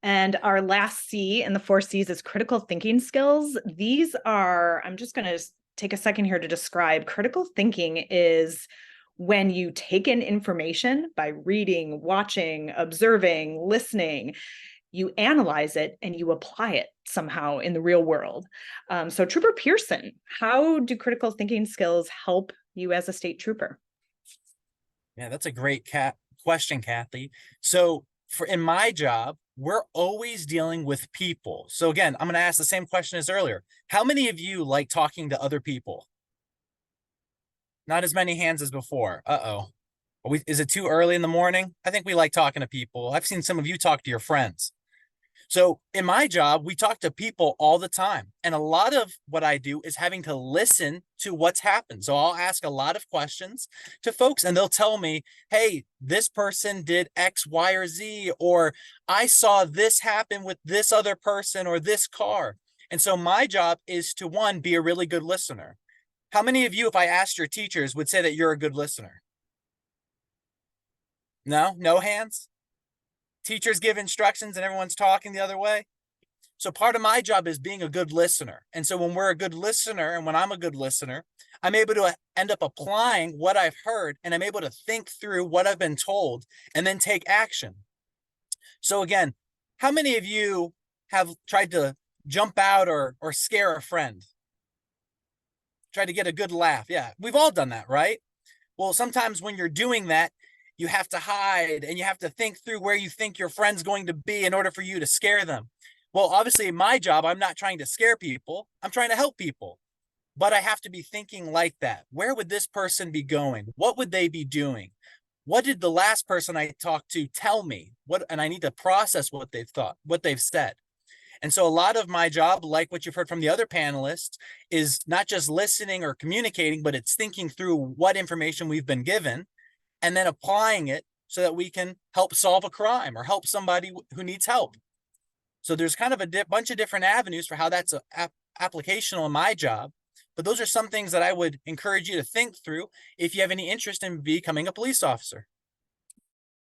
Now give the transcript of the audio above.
And our last C in the 4 C's is critical thinking skills. These are, I'm just going to take a second here to describe. Critical thinking is when you take in information by reading, watching, observing, listening, you analyze it and you apply it somehow in the real world. So Trooper Pearson, how do critical thinking skills help you as a state trooper? Yeah, that's a great question, Kathy. So in my job, we're always dealing with people. So again, I'm going to ask the same question as earlier. How many of you like talking to other people? Not as many hands as before. Uh-oh. Is it too early in the morning? I think we like talking to people. I've seen some of you talk to your friends. So in my job, we talk to people all the time. And a lot of what I do is having to listen to what's happened. So I'll ask a lot of questions to folks and they'll tell me, hey, this person did X, Y, or Z, or I saw this happen with this other person or this car. And so my job is to, one, be a really good listener. How many of you, if I asked your teachers, would say that you're a good listener? No? No hands? Teachers give instructions and everyone's talking the other way. So part of my job is being a good listener. And so when we're a good listener and when I'm a good listener, I'm able to end up applying what I've heard and I'm able to think through what I've been told and then take action. So again, how many of you have tried to jump out or scare a friend? Try to get a good laugh. Yeah, we've all done that, right? Well, sometimes when you're doing that, you have to hide and you have to think through where you think your friend's going to be in order for you to scare them. Well, obviously in my job, I'm not trying to scare people. I'm trying to help people, but I have to be thinking like that. Where would this person be going? What would they be doing? What did the last person I talked to tell me? And I need to process what they've thought, what they've said. And so a lot of my job, like what you've heard from the other panelists, is not just listening or communicating, but it's thinking through what information we've been given and then applying it so that we can help solve a crime or help somebody who needs help. So there's kind of a bunch of different avenues for how that's applicational in my job. But those are some things that I would encourage you to think through if you have any interest in becoming a police officer.